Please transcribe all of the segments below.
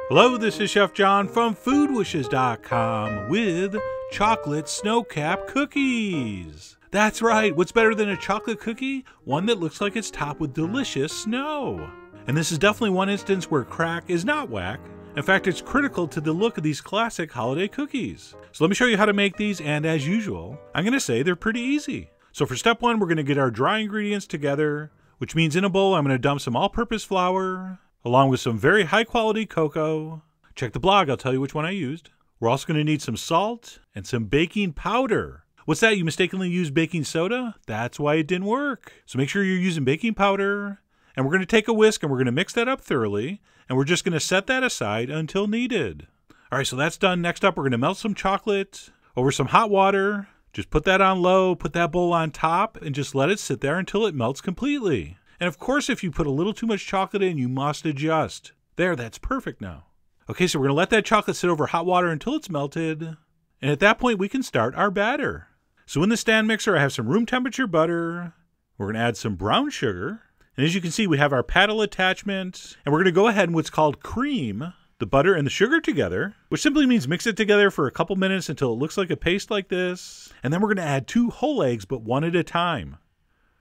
Hello, this is Chef John from foodwishes.com with chocolate Snowcap cookies. That's right, what's better than a chocolate cookie? One that looks like it's topped with delicious snow. And this is definitely one instance where crack is not whack. In fact, it's critical to the look of these classic holiday cookies. So let me show you how to make these, and as usual, I'm going to say they're pretty easy. So for step one, we're going to get our dry ingredients together, which means in a bowl I'm going to dump some all-purpose flour, along with some very high-quality cocoa. Check the blog, I'll tell you which one I used. We're also going to need some salt and some baking powder. What's that? You mistakenly used baking soda? That's why it didn't work. So make sure you're using baking powder, and we're going to take a whisk and we're going to mix that up thoroughly, and we're just going to set that aside until needed. All right, so that's done. Next up, we're going to melt some chocolate over some hot water. Just put that on low, put that bowl on top, and just let it sit there until it melts completely. And of course, if you put a little too much chocolate in, you must adjust. There, that's perfect now. Okay, so we're going to let that chocolate sit over hot water until it's melted. And at that point, we can start our batter. So in the stand mixer, I have some room temperature butter. We're going to add some brown sugar. And as you can see, we have our paddle attachment. And we're going to go ahead and what's called cream the butter and the sugar together, which simply means mix it together for a couple minutes until it looks like a paste like this. And then we're going to add 2 whole eggs, but one at a time.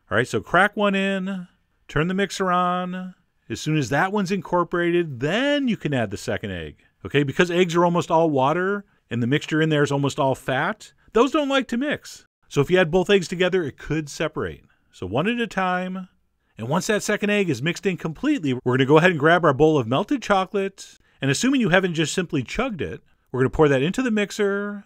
All right, so crack one in, turn the mixer on. As soon as that one's incorporated, then you can add the second egg. Okay, because eggs are almost all water and the mixture in there is almost all fat, those don't like to mix. So if you add both eggs together, it could separate. So one at a time. And once that second egg is mixed in completely, we're going to go ahead and grab our bowl of melted chocolate. And assuming you haven't just simply chugged it, we're going to pour that into the mixer.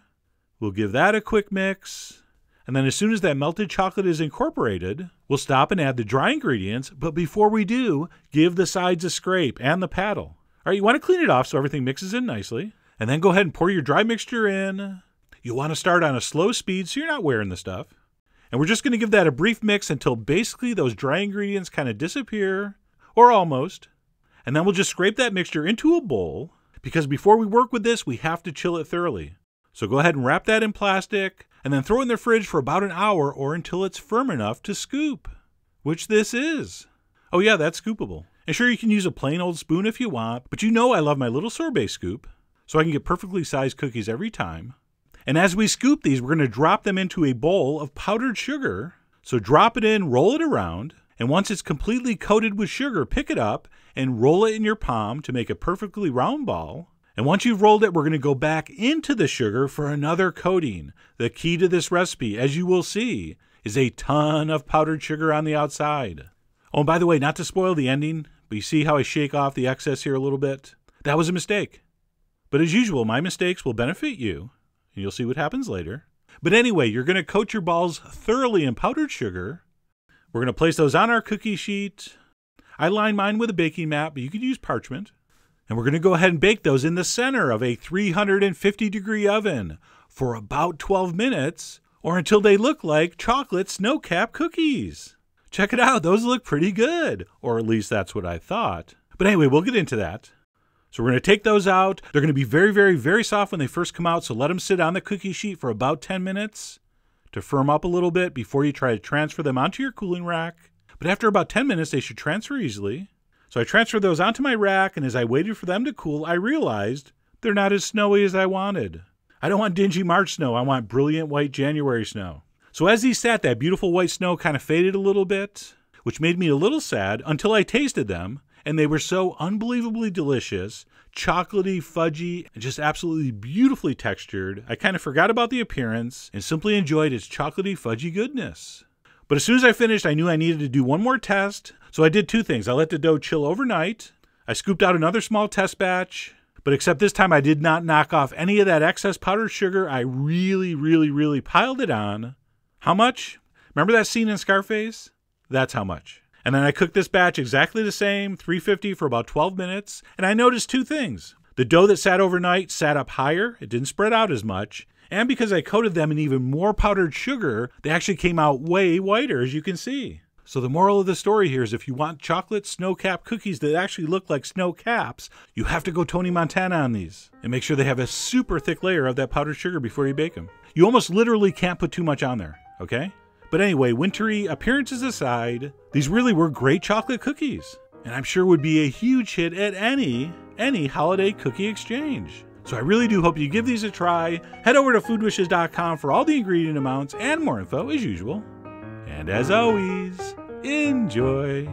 We'll give that a quick mix. And then as soon as that melted chocolate is incorporated, we'll stop and add the dry ingredients. But before we do, give the sides a scrape and the paddle. All right, you want to clean it off so everything mixes in nicely. And then go ahead and pour your dry mixture in. You'll want to start on a slow speed so you're not wearing the stuff. And we're just going to give that a brief mix until basically those dry ingredients kind of disappear, or almost. And then we'll just scrape that mixture into a bowl, because before we work with this, we have to chill it thoroughly. So go ahead and wrap that in plastic, and then throw it in the fridge for about an hour or until it's firm enough to scoop, which this is. Oh yeah, that's scoopable. And sure, you can use a plain old spoon if you want, but you know I love my little sorbet scoop, so I can get perfectly sized cookies every time. And as we scoop these, we're going to drop them into a bowl of powdered sugar. So drop it in, roll it around, and once it's completely coated with sugar, pick it up and roll it in your palm to make a perfectly round ball. And once you've rolled it, we're going to go back into the sugar for another coating. The key to this recipe, as you will see, is a ton of powdered sugar on the outside. Oh, and by the way, not to spoil the ending, but you see how I shake off the excess here a little bit? That was a mistake. But as usual, my mistakes will benefit you, and you'll see what happens later. But anyway, you're going to coat your balls thoroughly in powdered sugar. We're going to place those on our cookie sheet. I line mine with a baking mat, but you could use parchment. And we're going to go ahead and bake those in the center of a 350-degree oven for about 12 minutes, or until they look like chocolate Snowcap cookies. Check it out, those look pretty good, or at least that's what I thought. But anyway, we'll get into that. So we're going to take those out. They're going to be very, very, very soft when they first come out, so let them sit on the cookie sheet for about 10 minutes to firm up a little bit before you try to transfer them onto your cooling rack. But after about 10 minutes, they should transfer easily. So I transferred those onto my rack, and as I waited for them to cool, I realized they're not as snowy as I wanted. I don't want dingy March snow. I want brilliant white January snow. So as these sat, that beautiful white snow kind of faded a little bit, which made me a little sad until I tasted them, and they were so unbelievably delicious, chocolatey, fudgy, and just absolutely beautifully textured. I kind of forgot about the appearance and simply enjoyed its chocolatey, fudgy goodness. But as soon as I finished, I knew I needed to do one more test, so I did 2 things. I let the dough chill overnight. I scooped out another small test batch, but except this time I did not knock off any of that excess powdered sugar. I really piled it on. How much? Remember that scene in Scarface? That's how much. And then I cooked this batch exactly the same, 350 for about 12 minutes, and I noticed 2 things. The dough that sat overnight sat up higher, it didn't spread out as much, and because I coated them in even more powdered sugar, they actually came out way whiter, as you can see. So the moral of the story here is if you want chocolate Snowcap cookies that actually look like snow caps, you have to go Tony Montana on these. And make sure they have a super thick layer of that powdered sugar before you bake them. You almost literally can't put too much on there, okay? But anyway, wintry appearances aside, these really were great chocolate cookies. And I'm sure would be a huge hit at any any holiday cookie exchange. So I really do hope you give these a try. Head over to foodwishes.com for all the ingredient amounts and more info as usual. And as always, enjoy.